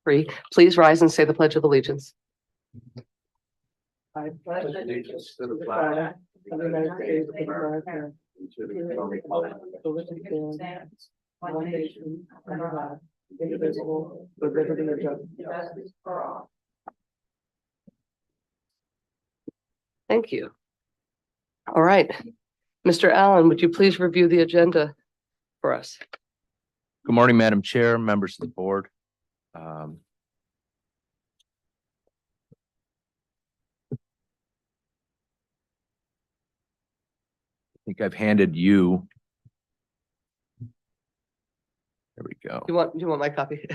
Free. Please rise and say the Pledge of Allegiance. I pledge allegiance to the flag of the United States of America, and to the republic for which it stands, one nation, under God, indivisible, with liberty and justice for all. Thank you. All right. Mr. Allen, would you please review the agenda for us? Good morning, Madam Chair, members of the board. I think I've handed you. There we go. Do you want my copy?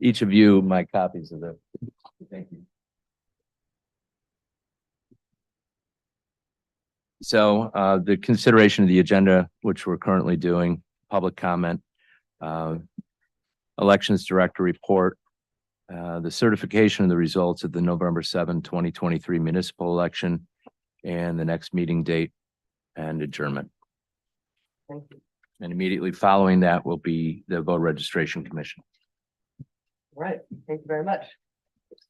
Each of you, my copies of the. Thank you. So the consideration of the agenda, which we're currently doing, public comment, elections director report, the certification of the results of the November 7, 2023 municipal election, and the next meeting date and adjournment. Thank you. And immediately following that will be the voter registration commission. All right. Thank you very much.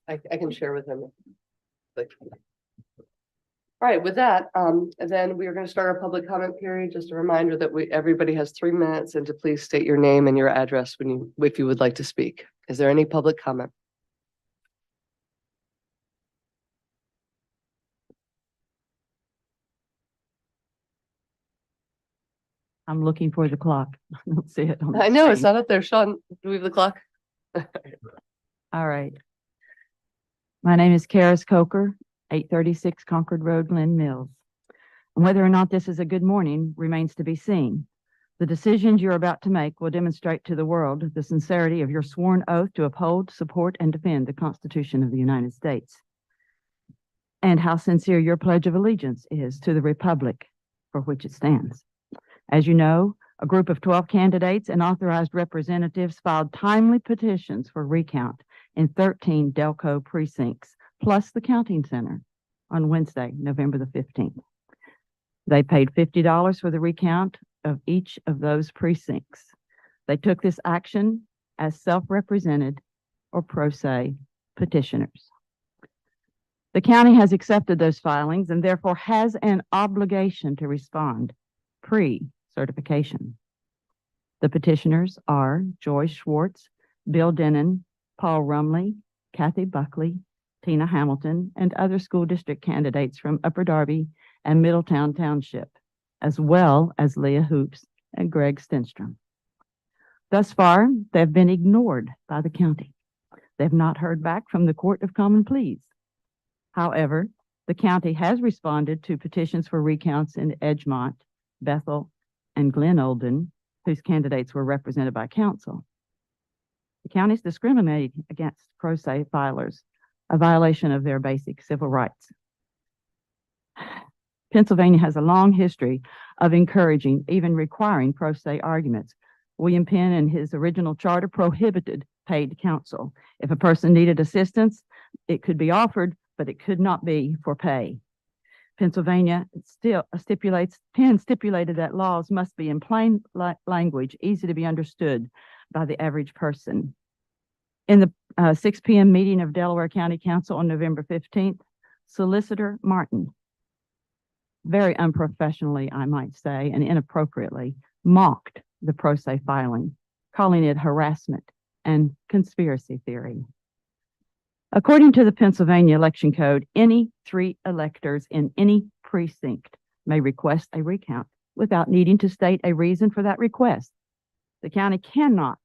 I can share with him. All right, with that, then we are going to start our public comment period. Just a reminder that everybody has 3 minutes, and to please state your name and your address if you would like to speak. Is there any public comment? I'm looking for the clock. I don't see it on the I know it's screen. not up there. Sean, do we have the clock? All right. My name is Karis Coker, 836 Concord Road, Lynn Mills. And whether or not this is a good morning remains to be seen. The decisions you're about to make will demonstrate to the world the sincerity of your sworn oath to uphold, support, and defend the Constitution of the United States, and how sincere your Pledge of Allegiance is to the Republic for which it stands. As you know, a group of 12 candidates and authorized representatives filed timely petitions for recount in 13 Delco precincts, plus the counting center, on Wednesday, November the 15th. They paid $50 for the recount of each of those precincts. They took this action as self-represented or pro se petitioners. The county has accepted those filings and therefore has an obligation to respond pre-certification. The petitioners are Joy Schwartz, Bill Denon, Paul Rumley, Kathy Buckley, Tina Hamilton, and other school district candidates from Upper Darby and Middletown Township, as well as Leah Hoops and Greg Stenstrom. Thus far, they've been ignored by the county. They've not heard back from the Court of Common Pleas. However, the county has responded to petitions for recounts in Edgemont, Bethel, and Glen Olden, whose candidates were represented by counsel. The county is discriminating against pro se filers, a violation of their basic civil rights. Pennsylvania has a long history of encouraging, even requiring pro se arguments. William Penn, in his original charter, prohibited paid counsel. If a person needed assistance, it could be offered, but it could not be for pay. Pennsylvania still Penn stipulated that laws must be in plain language, easy to be understood by the average person. In the 6 p.m. meeting of Delaware County Council on November 15th, Solicitor Martin, very unprofessionally, I might say, and inappropriately, mocked the pro se filing, calling it harassment and conspiracy theory. According to the Pennsylvania Election Code, any 3 electors in any precinct may request a recount without needing to state a reason for that request. The county cannot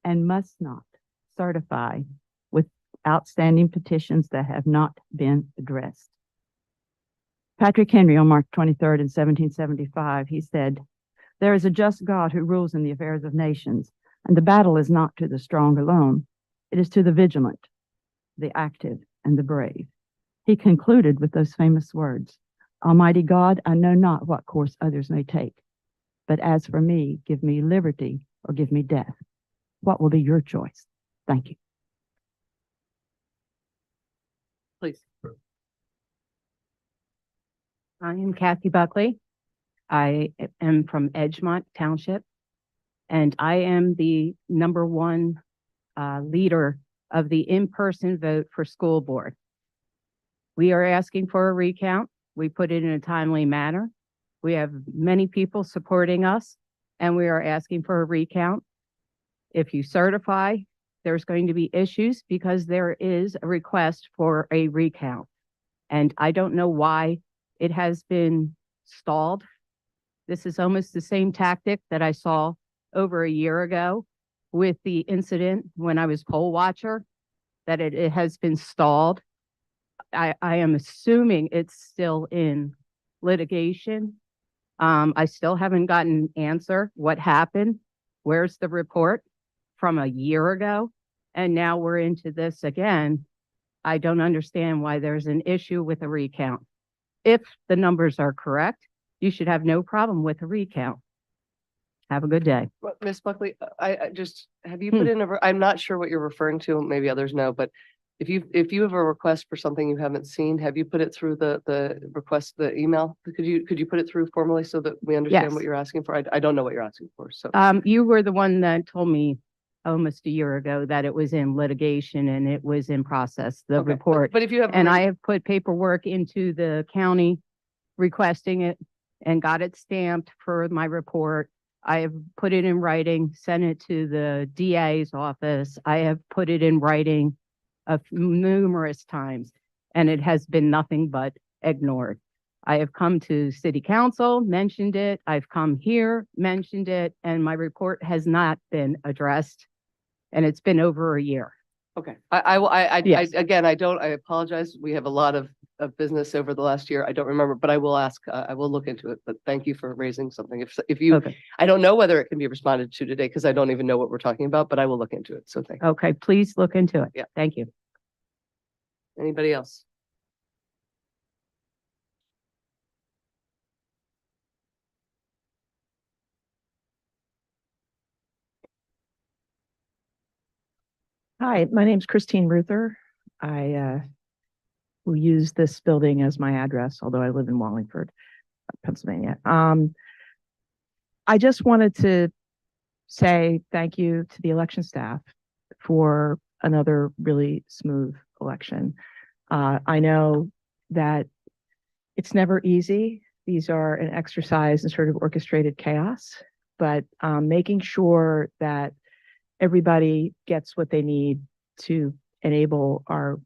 and must not certify with outstanding petitions that have not been addressed. Patrick Henry, on March 23rd in 1775, he said, "There is a just God who rules in the affairs of nations, and the battle is not to the strong alone. It is to the vigilant, the active, and the brave." He concluded with those famous words, "Almighty God, I know not what course others may take, but as for me, give me liberty or give me death. What will be your choice?" Thank you. Please. I am Kathy Buckley. I am from Edgemont Township, and I am the #1 leader of the in-person vote for school board. We are asking for a recount. We put it in a timely manner. We have many people supporting us, and we are asking for a recount. If you certify, there's going to be issues because there is a request for a recount. And I don't know why it has been stalled. This is almost the same tactic that I saw over a year ago with the incident when I was poll watcher, that it has been stalled. I am assuming it's still in litigation. I still haven't gotten an answer. What happened? Where's the report from a year ago? And now we're into this again. I don't understand why there's an issue with a recount. If the numbers are correct, you should have no problem with a recount. Have a good day. Well, Ms. Buckley, I just, have you put in I'm not sure what you're referring to, maybe others know, but if you have a request for something you haven't seen, have you put it through the request, the email? Could you put it through formally so that we understand Yes. what you're asking for? I don't know what you're asking for, so. You were the one that told me almost a year ago that it was in litigation and it was in process, the Okay, report. But if you have. And I have put paperwork into the county requesting it and got it stamped for my report. I have put it in writing, sent it to the DA's office. I have put it in writing numerous times, and it has been nothing but ignored. I have come to city council, mentioned it. I've come here, mentioned it, and my report has not been addressed. And it's been over a year. Okay, I Yes. again, I apologize. We have a lot of business over the last year. I don't remember, but I will ask, I will look into it, but thank you for raising something. If you, Okay. I don't know whether it can be responded to today because I don't even know what we're talking about, but I will look into it. So thank you. Okay, please look into it. Yeah. Thank you. Anybody else? Hi, my name's Christine Ruther. I will use this building as my address, although I live in Wallingford, Pennsylvania. I just wanted to say thank you to the election staff for another really smooth election. I know that it's never easy. These are an exercise in sort of orchestrated chaos, but making sure that everybody gets what they need to enable our,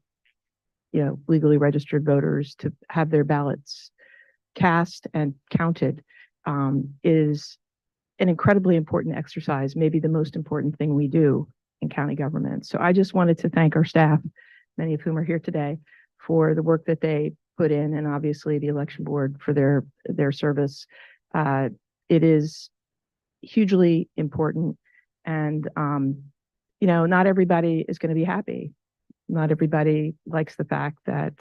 legally registered voters to have their ballots cast and counted is an incredibly important exercise, maybe the most important thing we do in county government. So I just wanted to thank our staff, many of whom are here today, for the work that they put in, and obviously the election board for their service. It is hugely important, and not everybody is going to be happy. Not everybody likes the fact that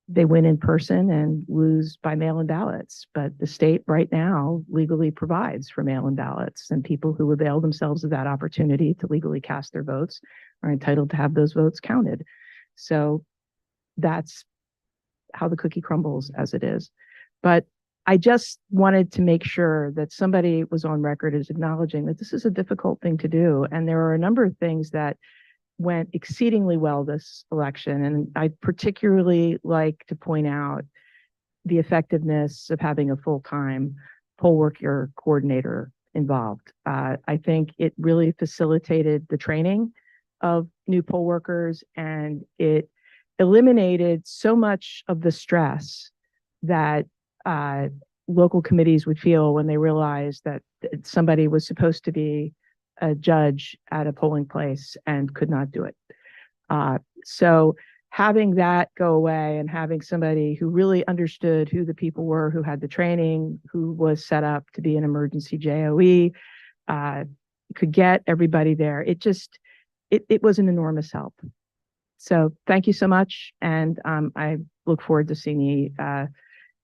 they win in person and lose by mail-in ballots, but the state right now legally provides for mail-in ballots, and people who avail themselves of that opportunity to legally cast their votes are entitled to have those votes counted. So that's how the cookie crumbles, as it is. But I just wanted to make sure that somebody was on record as acknowledging that this is a difficult thing to do. And there are a number of things that went exceedingly well this election. And I particularly like to point out the effectiveness of having a full-time poll worker coordinator involved. I think it really facilitated the training of new poll workers, and it eliminated so much of the stress that local committees would feel when they realized that somebody was supposed to be a judge at a polling place and could not do it. So having that go away and having somebody who really understood who the people were, who had the training, who was set up to be an emergency JOE, could get everybody there. It was an enormous help. So thank you so much. And I look forward to seeing you,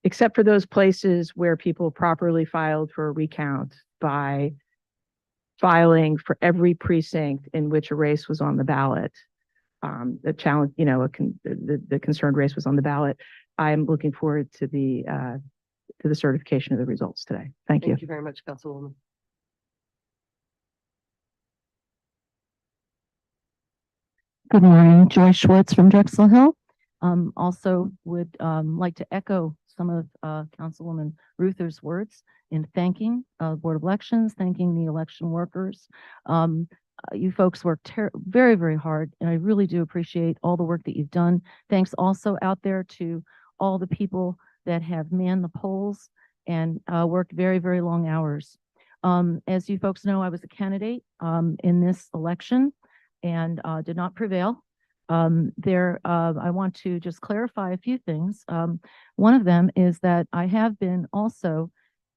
except for those places where people properly filed for a recount by filing for every precinct in which a race was on the ballot. The challenge, the concerned race was on the ballot. I am looking forward to the certification of the results today. Thank you. Thank you very much, Councilwoman. Good morning, Joy Schwartz from Drexel Hill. Also would like to echo some of Councilwoman Ruther's words in thanking Board of Elections, thanking the election workers. You folks worked very, very hard, and I really do appreciate all the work that you've done. Thanks also out there to all the people that have manned the polls and worked very, very long hours. As you folks know, I was a candidate in this election and did not prevail. I want to just clarify a few things. One of them is that I have been also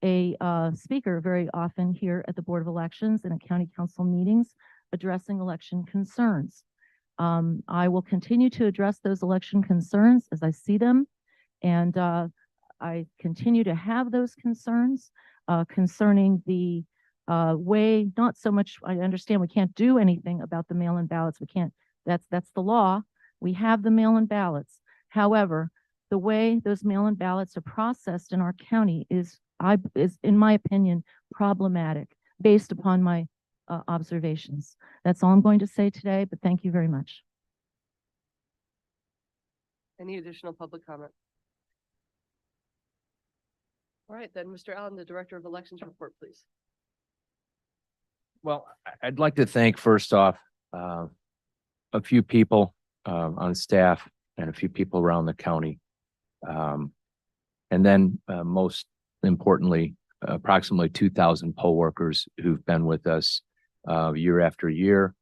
a speaker very often here at the Board of Elections and at county council meetings addressing election concerns. I will continue to address those election concerns as I see them, and I continue to have those concerns concerning the way, not so much, I understand we can't do anything about the mail-in ballots. We can't, that's the law. We have the mail-in ballots. However, the way those mail-in ballots are processed in our county is, in my opinion, problematic based upon my observations. That's all I'm going to say today, but thank you very much. Any additional public comment? All right, then, Mr. Allen, the Director of Elections report, please. Well, I'd like to thank first off a few people on staff and a few people around the county. And then most importantly, approximately 2,000 poll workers who've been with us year after year.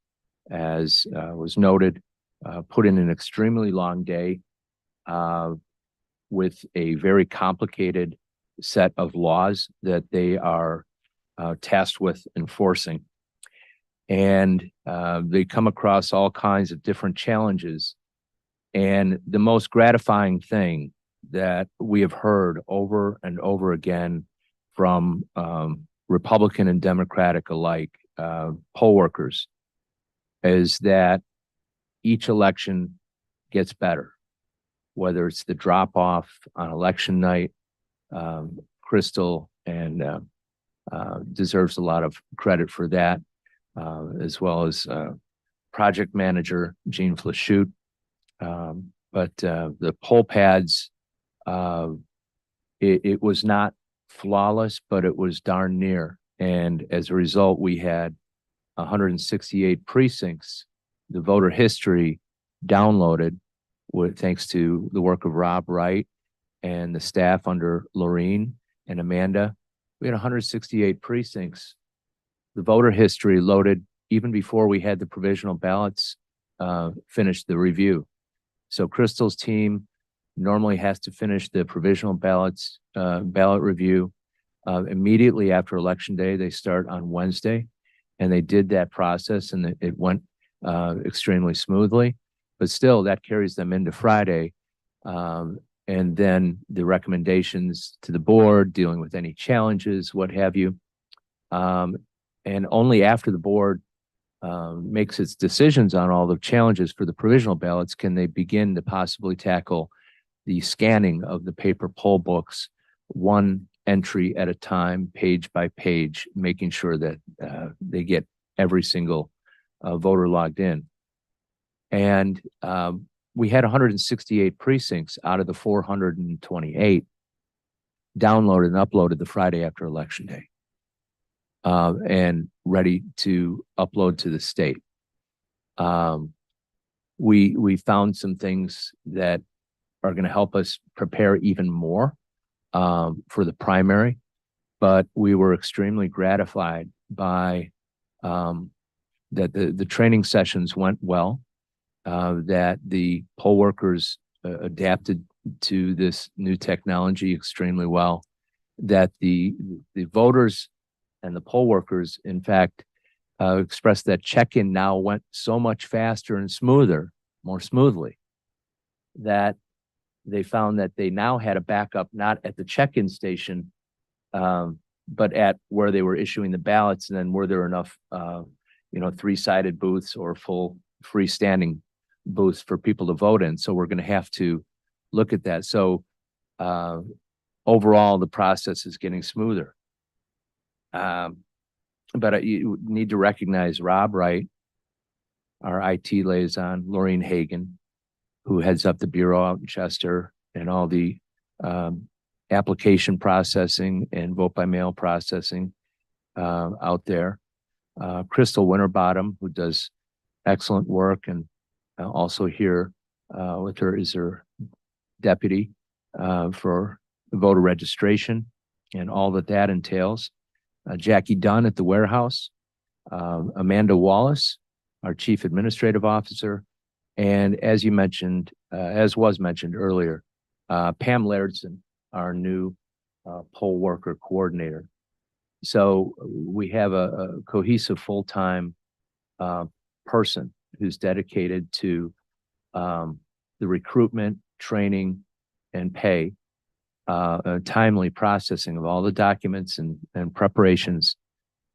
As was noted, put in an extremely long day with a very complicated set of laws that they are tasked with enforcing. And they come across all kinds of different challenges. And the most gratifying thing that we have heard over and over again from Republican and Democratic alike poll workers is that each election gets better, whether it's the drop off on election night. Crystal and deserves a lot of credit for that, as well as project manager Gene Flashute. But the poll pads, it was not flawless, but it was darn near. And as a result, we had 168 precincts, the voter history downloaded thanks to the work of Rob Wright and the staff under Lorene and Amanda. We had 168 precincts. The voter history loaded even before we had the provisional ballots finish the review. So Crystal's team normally has to finish the provisional ballots ballot review immediately after Election Day. They start on Wednesday, and they did that process, and it went extremely smoothly. But still, that carries them into Friday. And then the recommendations to the board, dealing with any challenges, what have you. And only after the board makes its decisions on all the challenges for the provisional ballots can they begin to possibly tackle the scanning of the paper poll books, one entry at a time, page by page, making sure that they get every single voter logged in. And we had 168 precincts out of the 428 downloaded and uploaded the Friday after Election Day and ready to upload to the state. We found some things that are going to help us prepare even more for the primary, but we were extremely gratified by that the training sessions went well. That the poll workers adapted to this new technology extremely well, that the voters and the poll workers, in fact, expressed that check-in now went so much faster and more smoothly, that they found that they now had a backup not at the check-in station, but at where they were issuing the ballots, and then were there enough, three-sided booths or full freestanding booths for people to vote in. So we're going to have to look at that. So overall, the process is getting smoother. But you need to recognize Rob Wright our IT liaison, Laureen Hagan, who heads up the bureau out in Chester, and all the application processing and vote by mail processing out there. Crystal Winterbottom, who does excellent work, and also here with her is her deputy for voter registration and all that that entails. Jackie Dunn at the warehouse, Amanda Wallace, our chief administrative officer, and as you mentioned, as was mentioned earlier, Pam Lairdson, our new poll worker coordinator. So we have a cohesive full-time person who's dedicated to the recruitment, training, and pay, timely processing of all the documents and preparations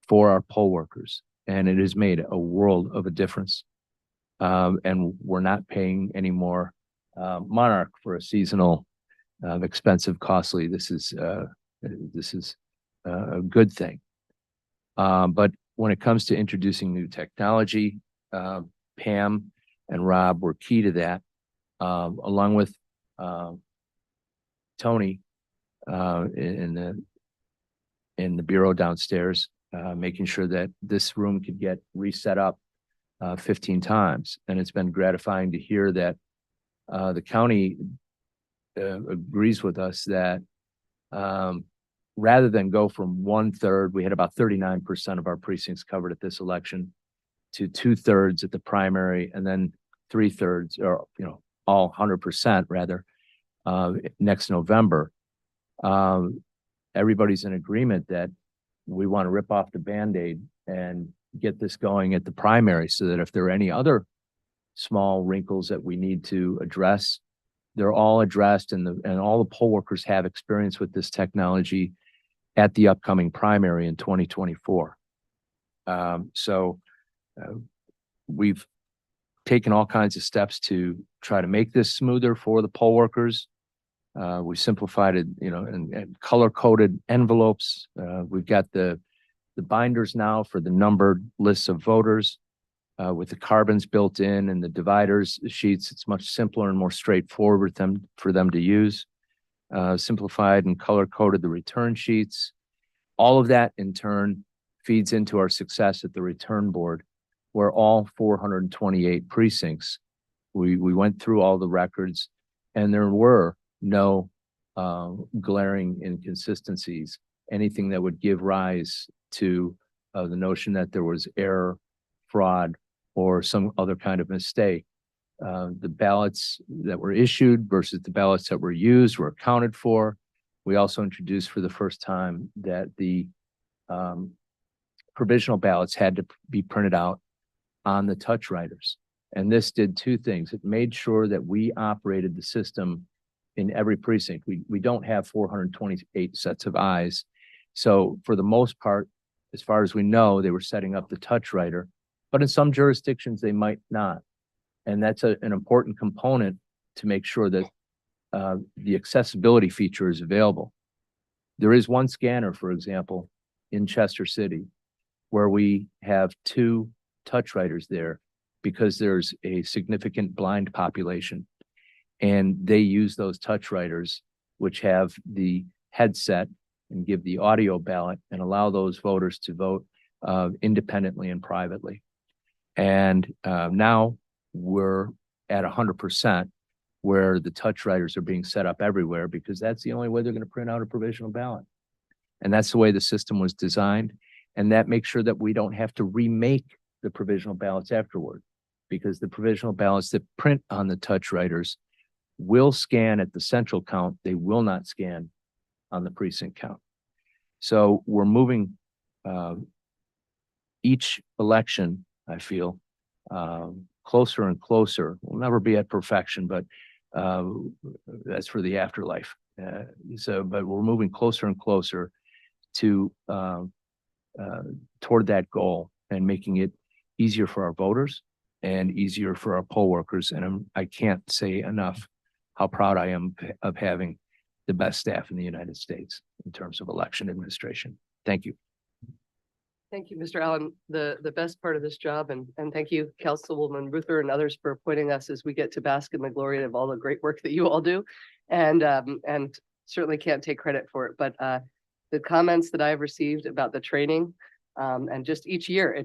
for our poll workers. And it has made a world of a difference. And we're not paying any more Monarch for a seasonal, expensive, costly. This is a good thing. But when it comes to introducing new technology, Pam and Rob were key to that, along with Tony in the bureau downstairs, making sure that this room could get reset up 15 times. And it's been gratifying to hear that the county agrees with us that rather than go from 1/3, we had about 39% of our precincts covered at this election, to 2/3 at the primary, and then 3/3, or all 100% rather, next November. Everybody's in agreement that we want to rip off the Band-Aid and get this going at the primary, so that if there are any other small wrinkles that we need to address, they're all addressed, and all the poll workers have experience with this technology at the upcoming primary in 2024. We've taken all kinds of steps to try to make this smoother for the poll workers. We simplified it, and color-coded envelopes. We've got the binders now for the numbered lists of voters with the carbons built in, and the dividers sheets. It's much simpler and more straightforward for them to use. Simplified and color-coded the return sheets. All of that in turn feeds into our success at the return board, where all 428 precincts, we went through all the records, and there were no glaring inconsistencies, anything that would give rise to the notion that there was error, fraud, or some other kind of mistake. The ballots that were issued versus the ballots that were used were accounted for. We also introduced for the first time that the provisional ballots had to be printed out on the touch writers. And this did two things. It made sure that we operated the system in every precinct. We don't have 428 sets of eyes. So for the most part, as far as we know, they were setting up the touch writer, but in some jurisdictions they might not. And that's an important component to make sure that the accessibility feature is available. There is one scanner, for example, in Chester City, where we have 2 touch writers there because there's a significant blind population. And they use those touch writers, which have the headset and give the audio ballot and allow those voters to vote independently and privately. And now we're at 100%, where the touch writers are being set up everywhere, because that's the only way they're going to print out a provisional ballot. And that's the way the system was designed. And that makes sure that we don't have to remake the provisional ballots afterward, because the provisional ballots that print on the touch writers will scan at the central count. They will not scan on the precinct count. So we're moving each election, I feel, closer and closer. We'll never be at perfection, but that's for the afterlife. But we're moving closer and closer to toward that goal, and making it easier for our voters and easier for our poll workers. And I can't say enough how proud I am of having the best staff in the United States in terms of election administration. Thank you. Thank you, Mr. Allen. The best part of this job, and thank you, Councilwoman Ruther and others for appointing us as we get to bask in the glory of all the great work that you all do. And certainly can't take credit for it, but the comments that I've received about the training, and just each year,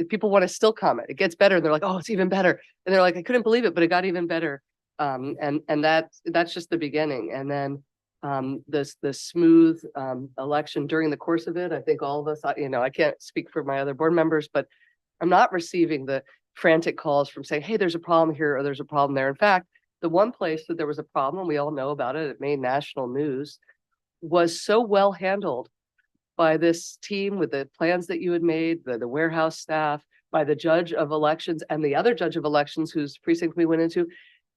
people want to still comment. It gets better. They're like, oh, it's even better. And they're like, I couldn't believe it, but it got even better. And that's just the beginning. And then the smooth election during the course of it. I think all of us, I can't speak for my other board members, but I'm not receiving the frantic calls from saying, hey, there's a problem here or there's a problem there. In fact, the one place that there was a problem, we all know about it, it made national news, was so well handled by this team with the plans that you had made, the warehouse staff, by the judge of elections and the other judge of elections whose precinct we went into,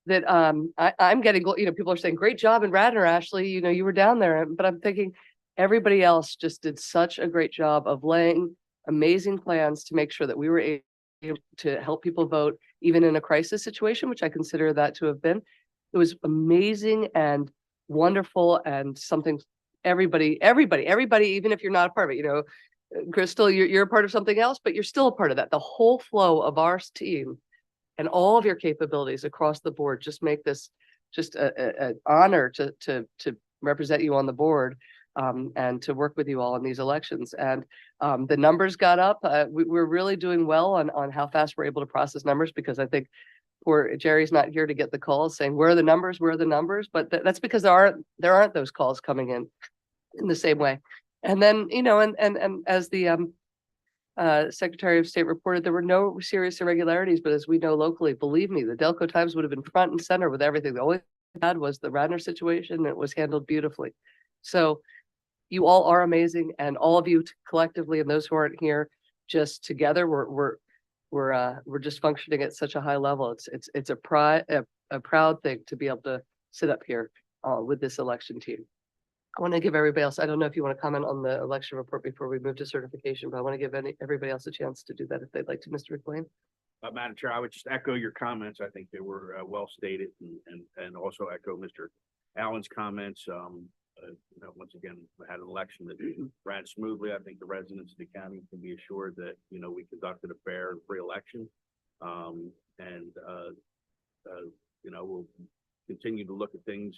that I'm getting, people are saying, great job in Radnor, Ashley, you were down there. But I'm thinking everybody else just did such a great job of laying amazing plans to make sure that we were able to help people vote, even in a crisis situation, which I consider that to have been. It was amazing and wonderful, and something everybody, even if you're not a part of it, Crystal, you're a part of something else, but you're still a part of that. The whole flow of our team and all of your capabilities across the board just make this just an honor to represent you on the board, and to work with you all in these elections. And the numbers got up. We're really doing well on how fast we're able to process numbers, because I think poor Jerry's not here to get the calls saying, where are the numbers? Where are the numbers? But that's because there aren't those calls coming in the same way. And then, and as the Secretary of State reported, there were no serious irregularities, but as we know locally, believe me, the Delco Times would have been front and center with everything. The only thing we had was the Radnor situation. It was handled beautifully. So you all are amazing, and all of you collectively, and those who aren't here, just together, we're just functioning at such a high level. It's a proud thing to be able to sit up here with this election team. I want to give everybody else, I don't know if you want to comment on the election report before we move to certification, but I want to give everybody else a chance to do that if they'd like to. Mr. McLean. Madam Chair, I would just echo your comments. I think they were well stated, and also echo Mr. Allen's comments. Once again, we had an election that ran smoothly. I think the residents of the county can be assured that, we conducted a fair and free election. We'll continue to look at things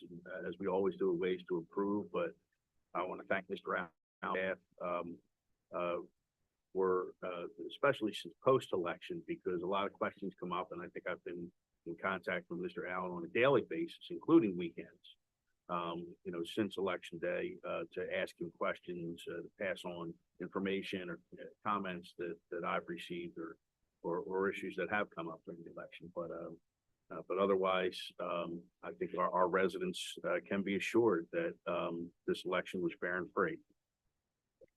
as we always do, ways to improve. But I want to thank Mr. Allen, especially since post-election, because a lot of questions come up, and I think I've been in contact with Mr. Allen on a daily basis, including weekends. Since election day, to ask him questions, to pass on information or comments that I've received, or issues that have come up during the election. But otherwise, I think our residents can be assured that this election was fair and free.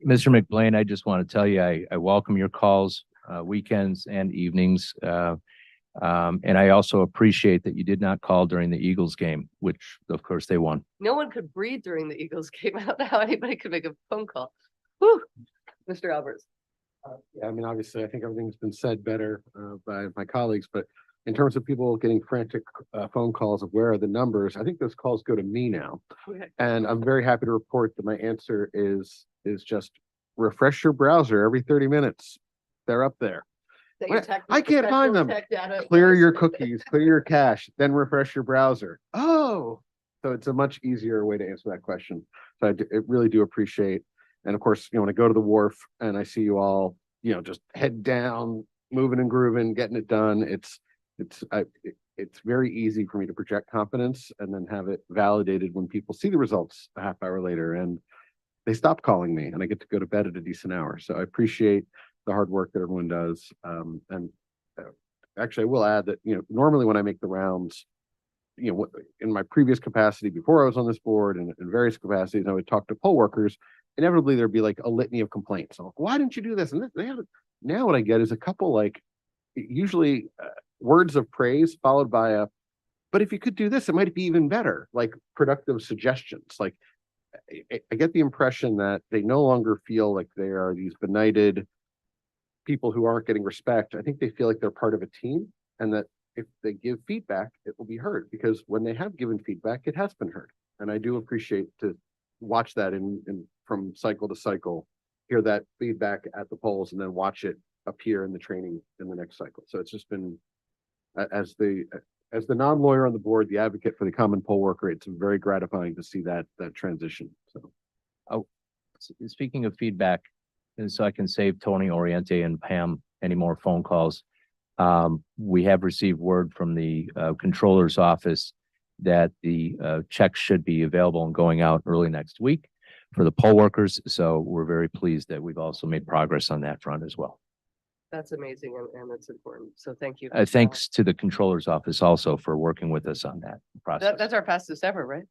Mr. McBlain, I just want to tell you, I welcome your calls, weekends and evenings. And I also appreciate that you did not call during the Eagles game, which of course they won. No one could breathe during the Eagles game. I don't know how anybody could make a phone call. Whew. Mr. Alberts. Yeah, I mean, obviously, I think everything's been said better by my colleagues, but in terms of people getting frantic phone calls of where are the numbers, I think those calls go to me now. Okay. And I'm very happy to report that my answer is just refresh your browser every 30 minutes. They're up there. I can't find them. Clear your cookies, clear your cache, then refresh your browser. Oh, so it's a much easier way to answer that question. So I really do appreciate. And of course, when I go to the wharf and I see you all, just head down, moving and grooving, getting it done. It's very easy for me to project confidence and then have it validated when people see the results a half hour later and they stop calling me and I get to go to bed at a decent hour. So I appreciate the hard work that everyone does. Actually, I will add that, normally when I make the rounds, in my previous capacity before I was on this board and in various capacities, I would talk to poll workers. Inevitably, there'd be like a litany of complaints. So, why didn't you do this? And now what I get is a couple, usually words of praise followed by but if you could do this, it might be even better, like productive suggestions. Like I get the impression that they no longer feel like they are these benighted people who aren't getting respect. I think they feel like they're part of a team, and that if they give feedback, it will be heard, because when they have given feedback, it has been heard. And I do appreciate to watch that in from cycle to cycle hear that feedback at the polls and then watch it appear in the training in the next cycle. So it's just been, as the non-lawyer on the board, the advocate for the common poll worker, it's very gratifying to see that transition. So Speaking of feedback, and so I can save Tony Oriente and Pam any more phone calls. We have received word from the controller's office that the checks should be available and going out early next week for the poll workers. So we're very pleased that we've also made progress on that front as well. That's amazing and that's important. So thank you. Thanks to the controller's office also for working with us on that process. That's our fastest ever, right?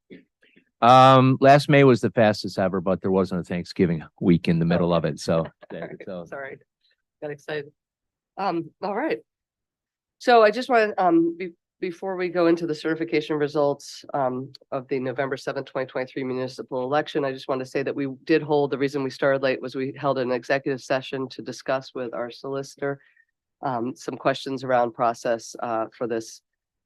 Last May was the fastest ever, but there wasn't a Thanksgiving week in the middle of it. So, Sorry, got excited. All right. So I just want to, before we go into the certification results of the November 7th, 2023 municipal election, I just want to say that we did hold, the reason we started late was we held an executive session to discuss with our solicitor some questions around process for this,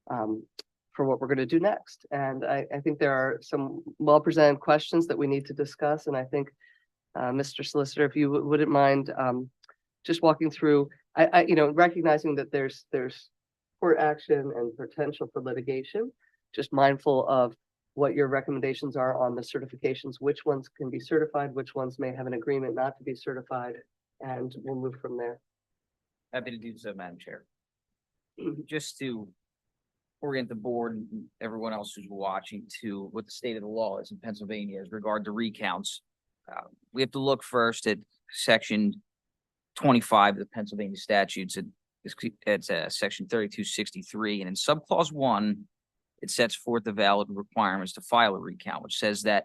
for what we're going to do next. And I think there are some well-presented questions that we need to discuss. And I think, Mr. Solicitor, if you wouldn't mind just walking through, you know, recognizing that there's court action and potential for litigation, just mindful of what your recommendations are on the certifications, which ones can be certified, which ones may have an agreement not to be certified, and we'll move from there. Happy to do so, Madam Chair. Just to orient the board and everyone else who's watching to what the state of the law is in Pennsylvania as regard to recounts. We have to look first at section 25 of the Pennsylvania statutes. It's section 3263, and in subclause 1, it sets forth the valid requirements to file a recount, which says that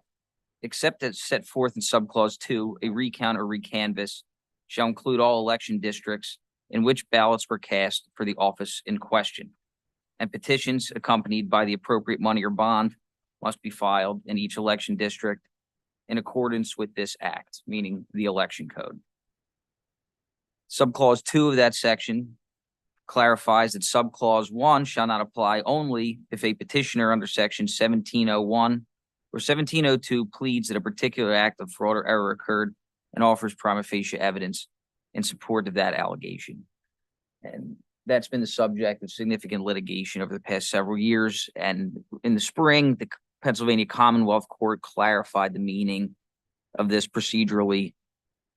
except as set forth in subclause 2, a recount or recanvass shall include all election districts in which ballots were cast for the office in question, and petitions accompanied by the appropriate money or bond must be filed in each election district in accordance with this act, meaning the election code. Subclause 2 of that section clarifies that subclause 1 shall not apply only if a petitioner under section 1701 or 1702 pleads that a particular act of fraud or error occurred and offers prima facie evidence in support of that allegation. And that's been the subject of significant litigation over the past several years. And in the spring, the Pennsylvania Commonwealth Court clarified the meaning of this procedurally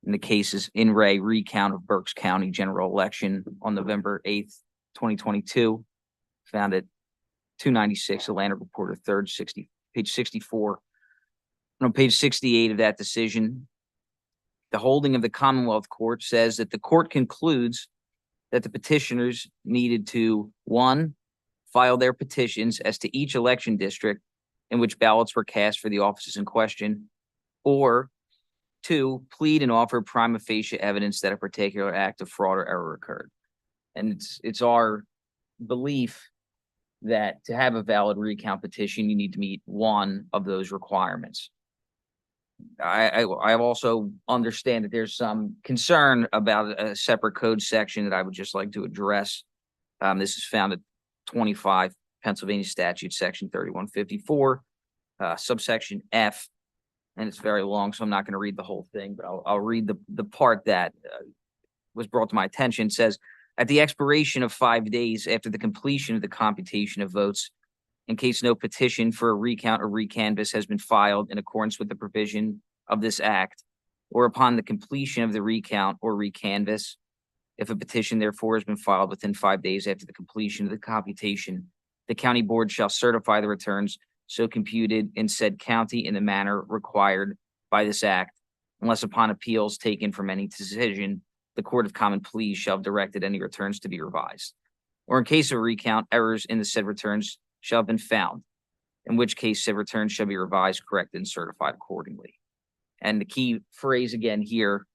in the cases in re recount of Berks County general election on November 8th, 2022, found at 296 Atlantic Reporter 3rd, page 64. And on page 68 of that decision, the holding of the Commonwealth Court says that the court concludes that the petitioners needed to, 1, file their petitions as to each election district in which ballots were cast for the offices in question, or 2, plead and offer prima facie evidence that a particular act of fraud or error occurred. And it's our belief that to have a valid recount petition, you need to meet one of those requirements. I also understand that there's some concern about a separate code section that I would just like to address. This is found at 25 Pennsylvania Statute, section 3154, subsection F. And it's very long, so I'm not going to read the whole thing, but I'll read the part that was brought to my attention. It says, at the expiration of 5 days after the completion of the computation of votes, in case no petition for a recount or recanvass has been filed in accordance with the provision of this act, or upon the completion of the recount or recanvass, if a petition therefore has been filed within 5 days after the completion of the computation, the county board shall certify the returns so computed in said county in the manner required by this act, unless upon appeals taken from any decision, the Court of Common Pleas shall have directed any returns to be revised. Or in case of a recount, errors in the said returns shall have been found, in which case said returns shall be revised, corrected, and certified accordingly. And the key phrase again here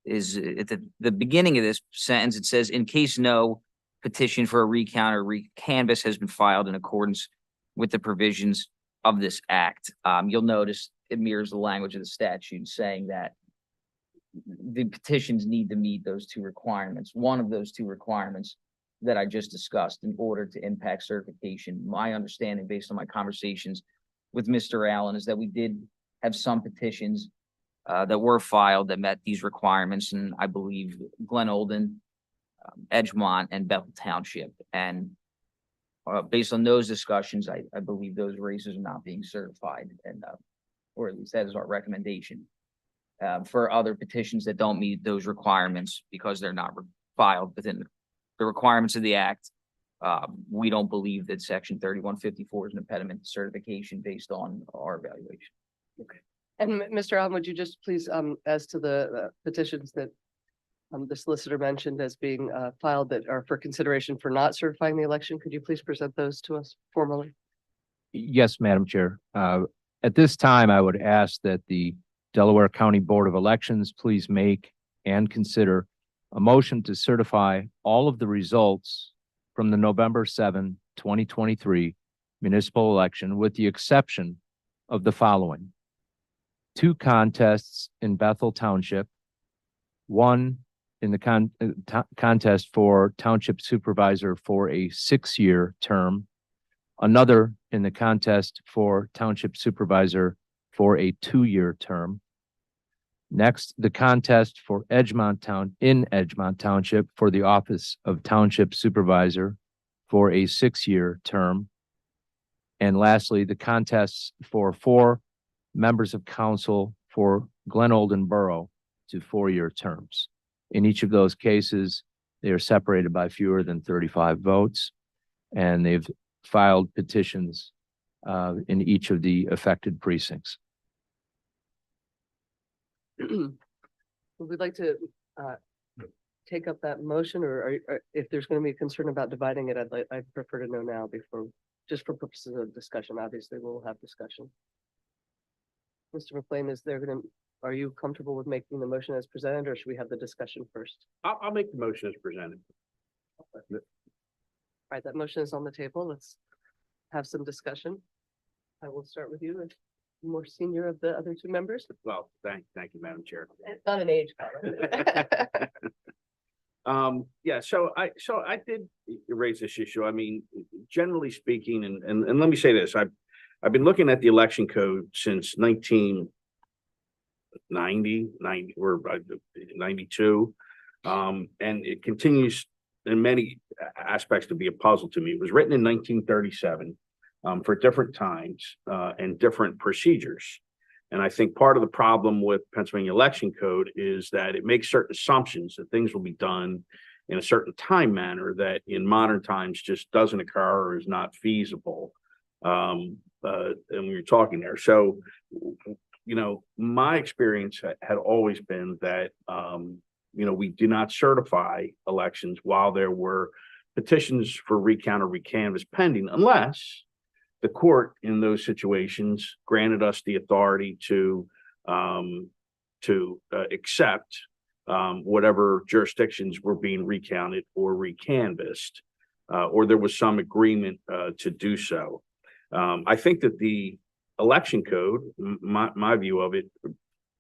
is at the beginning of this sentence, it says, in case no petition for a recount or recanvass has been filed in accordance with the provisions of this act. You'll notice it mirrors the language of the statute saying that the petitions need to meet those two requirements. One of those two requirements that I just discussed in order to impact certification. My understanding based on my conversations with Mr. Allen is that we did have some petitions that were filed that met these requirements, and I believe Glen Olden, Edgemont, and Bethel Township. And based on those discussions, I believe those races are not being certified, and or at least that is our recommendation. For other petitions that don't meet those requirements because they're not filed within the requirements of the act, we don't believe that section 3154 is an impediment to certification based on our evaluation. And Mr. Allen, would you just please, as to the petitions that the solicitor mentioned as being filed that are for consideration for not certifying the election, could you please present those to us formally? Yes, Madam Chair. At this time, I would ask that the Delaware County Board of Elections please make and consider a motion to certify all of the results from the November 7, 2023 municipal election, with the exception of the following: 2 contests in Bethel Township, 1 in the contest for Township Supervisor for a 6-year term, another in the contest for Township Supervisor for a 2-year term. Next, the contest for Edgemont Township for the office of Township Supervisor for a 6-year term. And lastly, the contests for 4 members of council for Glen Olden Borough to 4-year terms. In each of those cases, they are separated by fewer than 35 votes, and they've filed petitions in each of the affected precincts. Would we like to take up that motion, or if there's going to be a concern about dividing it, I'd prefer to know now before, just for purposes of discussion. Obviously, we'll have discussion. Mr. McLean, are you comfortable with making the motion as presented, or should we have the discussion first? I'll make the motion as presented. All right, that motion is on the table. Let's have some discussion. I will start with you, as more senior of the other 2 members. Well, thank you, Madam Chair. It's not an age comment. Yeah, so I did raise this issue. I mean, generally speaking, and let me say this, I've been looking at the election code since 1990 or 92. And it continues in many aspects to be a puzzle to me. It was written in 1937 for different times and different procedures. And I think part of the problem with Pennsylvania election code is that it makes certain assumptions that things will be done in a certain time manner that in modern times just doesn't occur or is not feasible. And we were talking there. So, you know, my experience had always been that, you know, we do not certify elections while there were petitions for recount or recanvass pending, unless the court in those situations granted us the authority to accept whatever jurisdictions were being recounted or recanvassed, or there was some agreement to do so. I think that the election code, my view of it,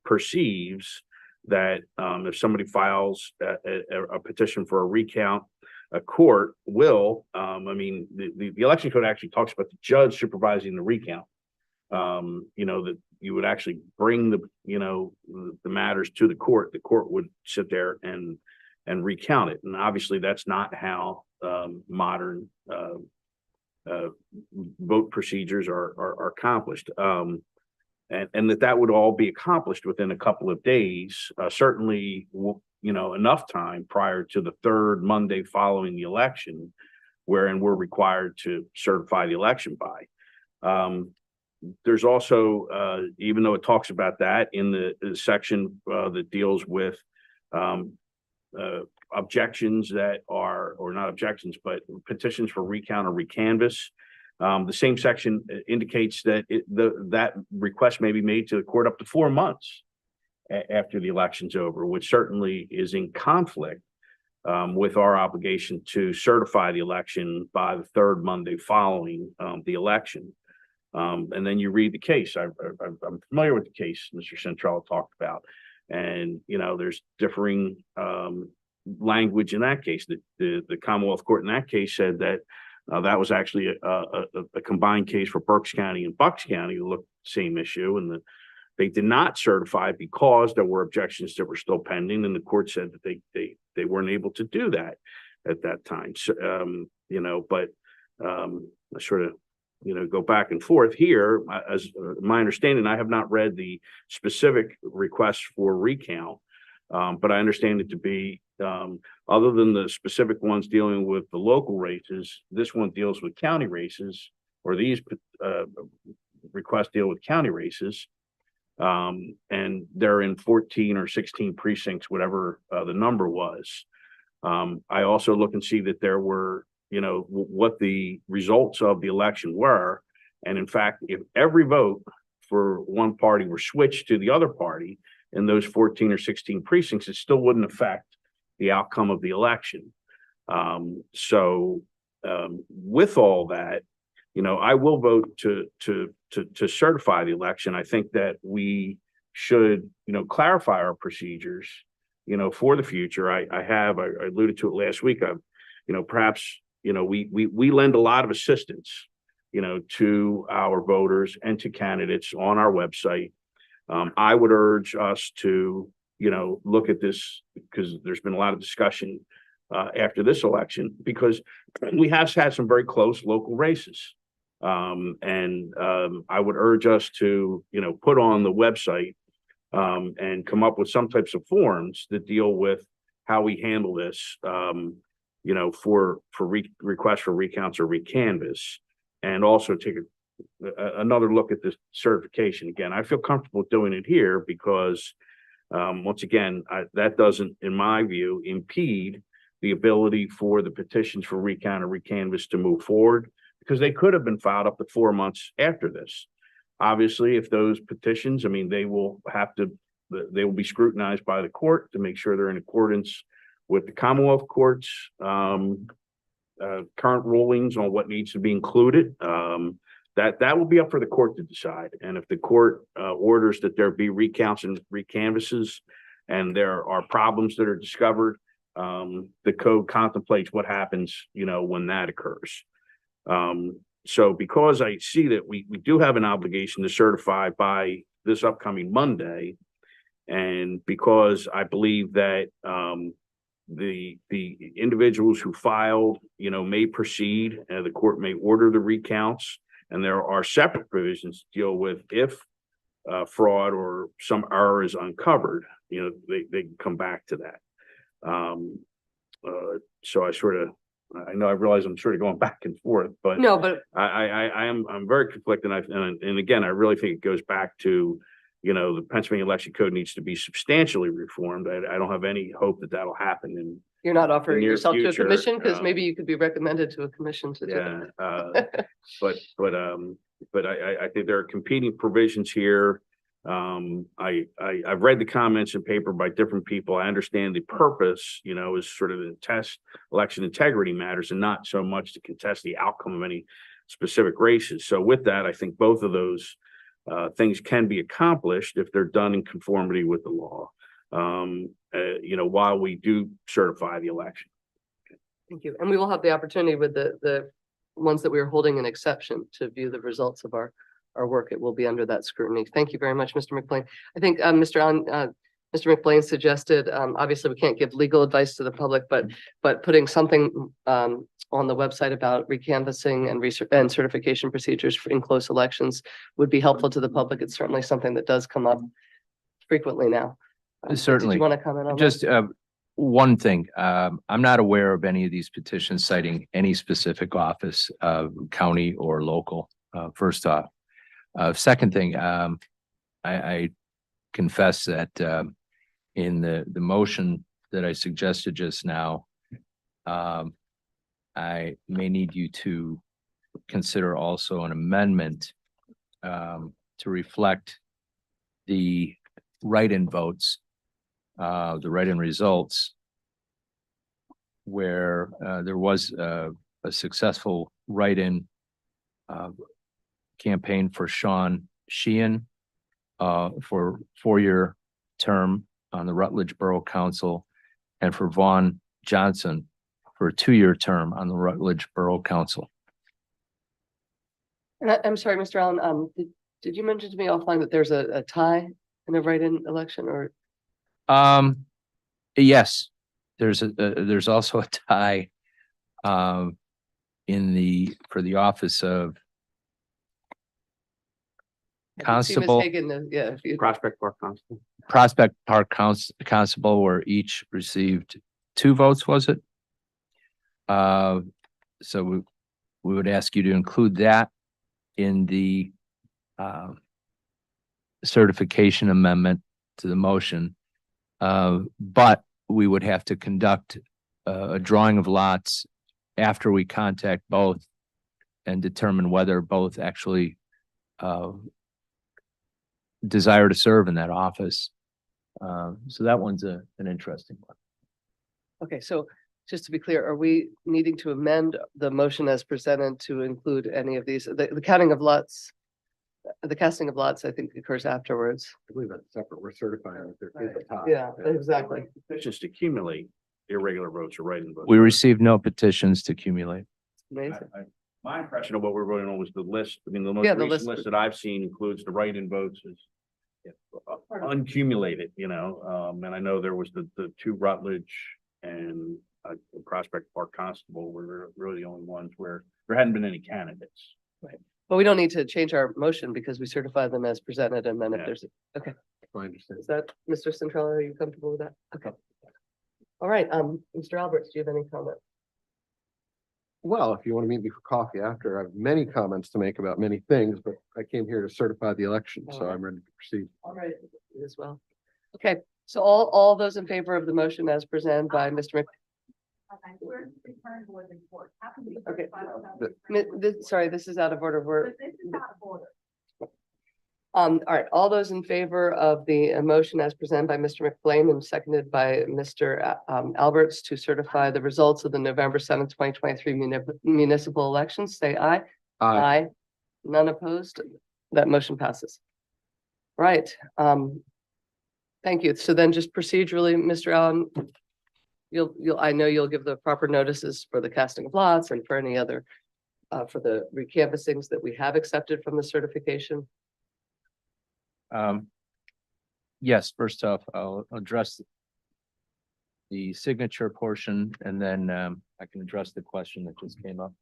perceives that if somebody files a petition for a recount, a court will, I mean, the election code actually talks about the judge supervising the recount. You know, that you would actually bring the matters to the court. The court would sit there and recount it. And obviously that's not how modern vote procedures are accomplished. And that would all be accomplished within a couple of days, certainly, you know, enough time prior to the 3rd Monday following the election, wherein we're required to certify the election by. There's also, even though it talks about that in the section that deals with objections that are, or not objections, but petitions for recount or recanvass. The same section indicates that that request may be made to the court up to 4 months after the election's over, which certainly is in conflict with our obligation to certify the election by the 3rd Monday following the election. And then you read the case. I'm familiar with the case Mr. Centrella talked about, and you know there's differing language in that case. The Commonwealth Court in that case said that that was actually a combined case for Berks County and Bucks County to look at the same issue, and They did not certify because there were objections that were still pending, and the court said that they weren't able to do that at that time. So, but I sort of, go back and forth here. As my understanding, I have not read the specific request for recount, but I understand it to be, other than the specific ones dealing with the local races, this one deals with county races, or these requests deal with county races. And they're in 14 or 16 precincts, whatever the number was. I also look and see that there were, what the results of the election were. And in fact, if every vote for one party were switched to the other party in those 14 or 16 precincts, it still wouldn't affect the outcome of the election. With all that, I will vote to certify the election. I think that we should, clarify our procedures, for the future. I alluded to it last week. Perhaps, we lend a lot of assistance, to our voters and to candidates on our website. I would urge us to, look at this, because there's been a lot of discussion after this election, because we have had some very close local races. I would urge us to, put on the website and come up with some types of forms that deal with how we handle this, for requests for recounts or recanvass, and also take another look at this certification. Again, I feel comfortable doing it here because, once again, that doesn't, in my view, impede the ability for the petitions for recount or recanvass to move forward, because they could have been filed up to 4 months after this. Obviously, if those petitions, they will be scrutinized by the court to make sure they're in accordance with the Commonwealth Court's current rulings on what needs to be included. That will be up for the court to decide. And if the court orders that there be recounts and recanvasses, and there are problems that are discovered, the code contemplates what happens, when that occurs. So because I see that we do have an obligation to certify by this upcoming Monday, and because I believe that the individuals who filed, may proceed, and the court may order the recounts, and there are separate provisions to deal with if fraud or some error is uncovered, they can come back to that. So I know I realize I'm sort of going back and forth, but No, but I'm very conflicted. And again, I really think it goes back to, the Pennsylvania election code needs to be substantially reformed. I don't have any hope that that'll happen in you're not offering near yourself to a future. commission, because maybe you could be recommended to a commission to do it. But I think there are competing provisions here. I've read the comments in paper by different people. I understand the purpose, is sort of to test election integrity matters and not so much to contest the outcome of any specific races. So with that, I think both of those things can be accomplished if they're done in conformity with the law, while we do certify the election. Thank you. And we will have the opportunity with the ones that we are holding an exception to view the results of our work. It will be under that scrutiny. Thank you very much, Mr. McBlain. I think Mr. McBlain suggested, obviously we can't give legal advice to the public, but putting something on the website about recanvassing and research and certification procedures in close elections would be helpful to the public. It's certainly something that does come up frequently now. Certainly. Did you want to comment on that? Just one thing, I'm not aware of any of these petitions citing any specific office, county or local, first off. Second thing, I confess that in the motion that I suggested just now, I may need you to consider also an amendment to reflect the write-in votes, the write-in results, where there was a successful write-in campaign for Sean Sheehan for 4-year term on the Rutledge Borough Council, and for Vaughn Johnson for a 2-year term on the Rutledge Borough Council. And I'm sorry, Mr. Allen, Did you mention to me offline that there's a tie in a write-in election or? Yes, there's also a tie for the office of constable, Yeah, if you, Prospect Park Constable. Prospect Park Constable, where each received 2 votes, was it? So we would ask you to include that in the certification amendment to the motion. But we would have to conduct a drawing of lots after we contact both and determine whether both actually desire to serve in that office. So that one's an interesting one. okay, so just to be clear, are we needing to amend the motion as presented to include any of these? The counting of lots, the casting of lots, I think occurs afterwards. I believe that's separate. We're certifying that there is a tie. Yeah, exactly. Petitions to accumulate irregular votes or write-in votes. We received no petitions to accumulate. Amazing. My impression of what we're voting on was the list. I mean, the most Yeah, the recent list. list that I've seen includes the write-in votes as uncumulated, and I know there was the 2 Rutledge and Prospect Park Constable were really the only ones where there hadn't been any candidates. But we don't need to change our motion because we certify them as presented and then if Yeah. there's, I understand. is that, Mr. Centrella, are you comfortable with that? Okay. All right, Mr. Alberts, do you have any comment? Well, if you want to meet me for coffee after, I have many comments to make about many things, but I came here to certify the election, so I'm ready to proceed. All right, as well. Okay, so all those in favor of the motion as presented by Mr. Mc. Okay. Sorry, this is out of order. All right, all those in favor of the motion as presented by Mr. McBlain and seconded by Mr. Alberts to certify the results of the November 7th, 2023 municipal elections, say aye. Aye. None opposed. That motion passes. Right. Thank you. So then just procedurally, Mr. Allen, I know you'll give the proper notices for the casting of lots and for any other, for the recanvassings that we have accepted from the certification. Yes, first off, I'll address the signature portion and then I can address the question that just came up.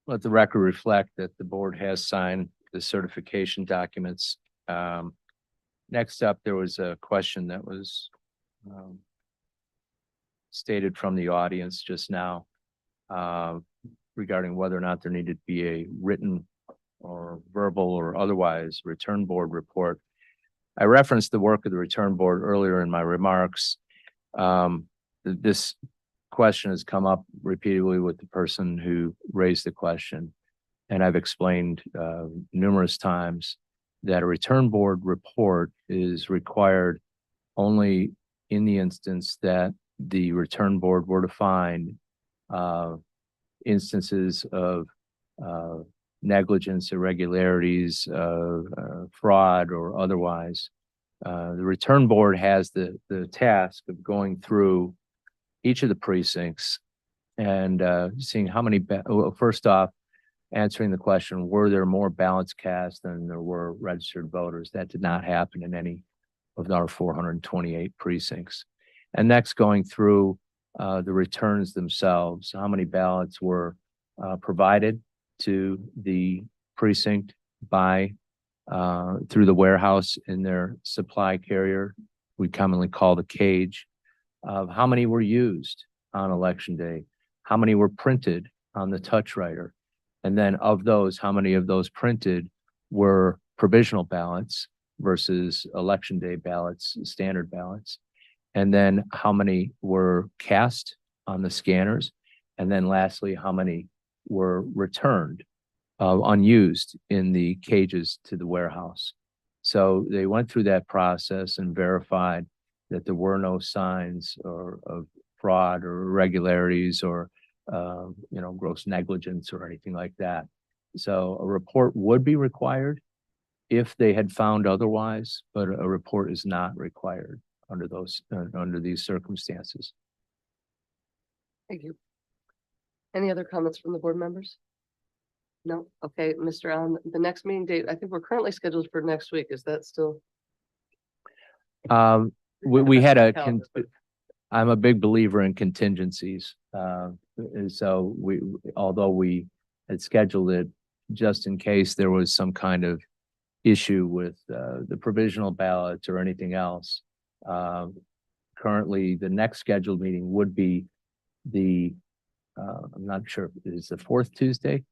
Let the record reflect that the board has signed the certification documents. Next up, there was a question that was stated from the audience just now regarding whether or not there needed to be a written or verbal or otherwise return board report. I referenced the work of the return board earlier in my remarks. This question has come up repeatedly with the person who raised the question. And I've explained numerous times that a return board report is required only in the instance that the return board were to find instances of negligence, irregularities, fraud, or otherwise. The return board has the task of going through each of the precincts and seeing how many, well, first off, answering the question, were there more ballots cast than there were registered voters? That did not happen in any of our 428 precincts. And next, going through the returns themselves, how many ballots were provided to the precinct by through the warehouse in their supply carrier, we commonly call the cage, of how many were used on election day, how many were printed on the touch writer, and then of those, how many of those printed were provisional ballots versus election day ballots, standard ballots, and then how many were cast on the scanners, and then lastly, how many were returned unused in the cages to the warehouse. So they went through that process and verified that there were no signs of fraud or irregularities or gross negligence or anything like that. So a report would be required if they had found otherwise, but a report is not required under these circumstances. Thank you. Any other comments from the board members? No? Okay, Mr. Allen, the next meeting date, I think we're currently scheduled for next week. Is that still? We had a, Calendar, but- I'm a big believer in contingencies. And so although we had scheduled it just in case there was some kind of issue with the provisional ballots or anything else. Currently, the next scheduled meeting would be I'm not sure if it is the fourth Tuesday,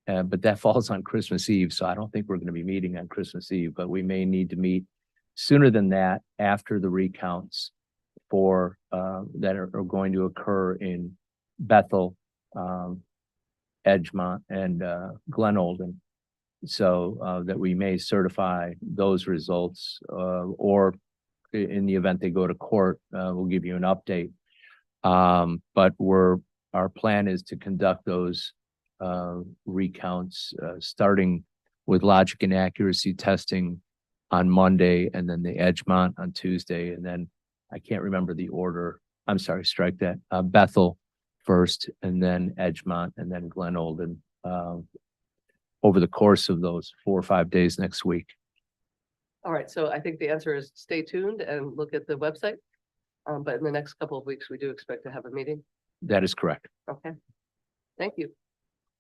but that falls on Christmas Eve. So I don't think we're going to be meeting on Christmas Eve, but we may need to meet sooner than that after the recounts for that are going to occur in Bethel, Edgemont, and Glen Olden. So that we may certify those results, or in the event they go to court, we'll give you an update. But our plan is to conduct those recounts, starting with logic and accuracy testing on Monday, and then the Edgemont on Tuesday, and then I can't remember the order. I'm sorry, strike that. Bethel first, and then Edgemont, and then Glen Olden over the course of those 4 or 5 days next week. All right, so I think the answer is stay tuned and look at the website. But in the next couple of weeks, we do expect to have a meeting. That is correct. Okay. Thank you.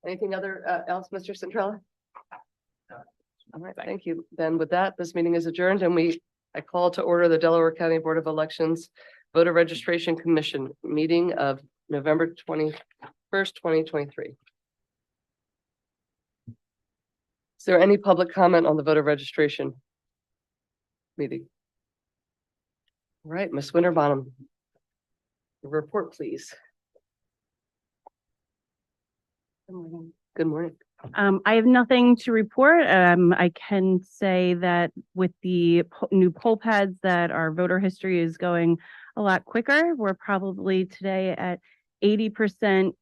Anything else, Mr. Centrella? All right, thank you. Then with that, this meeting is adjourned and I call to order the Delaware County Board of Elections Voter Registration Commission meeting of November 21st, 2023. Is there any public comment on the voter registration meeting? All right, Ms. Winterbottom, report, please. Good morning. I have nothing to report. I can say that with the new poll pads that our voter history is going a lot quicker. We're probably today at 80%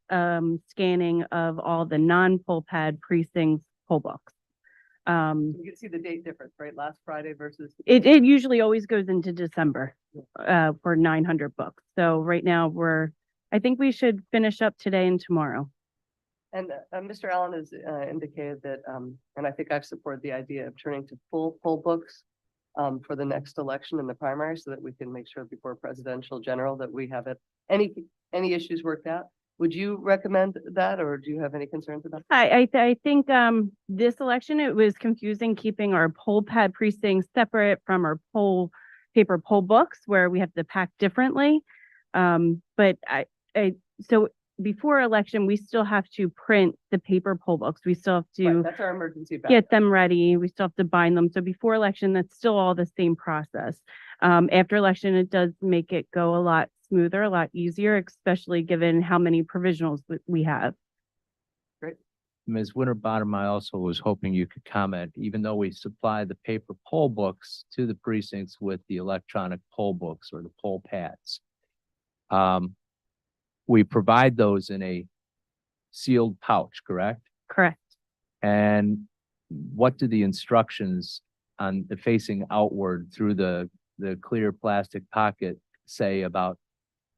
scanning of all the non-poll pad precincts poll books. You can see the date difference, right? Last Friday versus. It usually always goes into December for 900 books. So right now I think we should finish up today and tomorrow. And Mr. Allen has indicated that, and I think I've supported the idea of turning to full poll books for the next election in the primary, so that we can make sure before presidential general that we have any issues worked out. Would you recommend that, or do you have any concerns about that? I think this election, it was confusing keeping our poll pad precincts separate from our paper poll books where we have to pack differently. But so before election, we still have to print the paper poll books. We still have to Right, that's our emergency backup. get them ready. We still have to bind them. So before election, that's still all the same process. After election, it does make it go a lot smoother, a lot easier, especially given how many provisionals we have. Ms. Winterbottom, I also was hoping you could comment, even though we supply the paper poll books to the precincts with the electronic poll books or the poll pads. We provide those in a sealed pouch, correct? Correct. And what do the instructions on the facing outward through the clear plastic pocket say about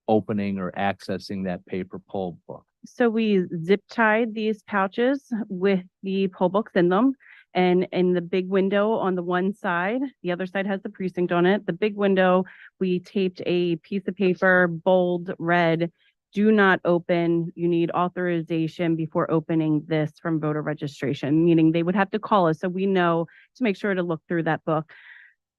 opening or accessing that paper poll book? So we zip tied these pouches with the poll books in them. And in the big window on the one side, the other side has the precinct on it. The big window, we taped a piece of paper, bold red, do not open, you need authorization before opening this from voter registration, meaning they would have to call us so we know to make sure to look through that book.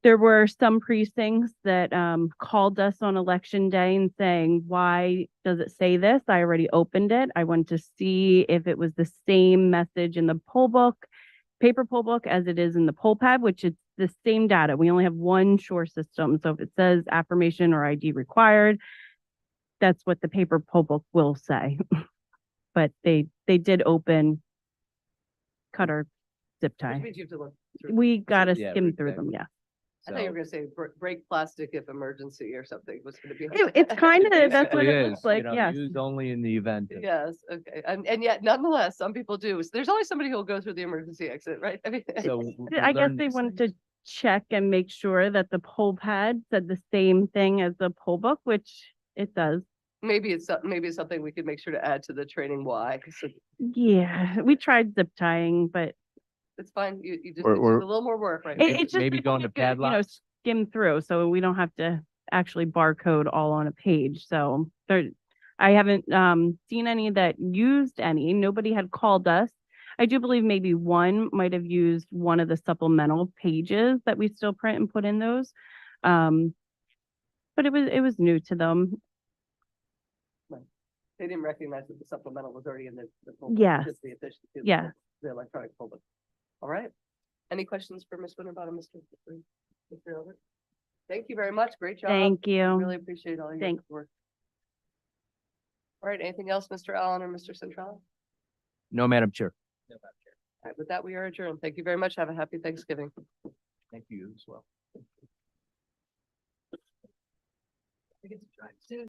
There were some precincts that called us on election day and saying, why does it say this? I already opened it. I want to see if it was the same message in the poll book, paper poll book, as it is in the poll pad, which is the same data. We only have one SURE system. So if it says affirmation or ID required, that's what the paper poll book will say. But they did open, cut our zip Which tie. means you have to look through. We gotta Yeah, skim through them, exactly. yeah. I thought you were gonna say break plastic if emergency or something was gonna be. It's kind of, that's what Basically it is, looks like, you know, yes. used only in the event. of- Yes, okay, and yet nonetheless, some people do. So there's always somebody who'll go through the emergency exit, right? I mean. So we I guess learned they these wanted things. to check and make sure that the poll pad said the same thing as the poll book, which it does. Maybe it's something we could make sure to add to the training why, so Yeah, we tried zip tying, but it's fine. You just Or- it's or- a little more work, right? it's just Maybe people going to could, padlocks? skim through, so we don't have to actually barcode all on a page. So there, I haven't seen any that used any. Nobody had called us. I do believe maybe one might have used one of the supplemental pages that we still print and put in those. But it was new to them. They didn't recognize that the supplemental was already in the poll book, Yes. just the efficiency. of Yeah. The electronic poll book. All right. Any questions for Ms. Winterbottom, Mr. Albert? Thank you very much. Great job. Thank you. Really appreciate all your Thanks. work. All right, anything else, Mr. Allen or Mr. Central? No, Madam Chair. All right, with that, we are adjourned. Thank you very much. Have a happy Thanksgiving. Thank you as well.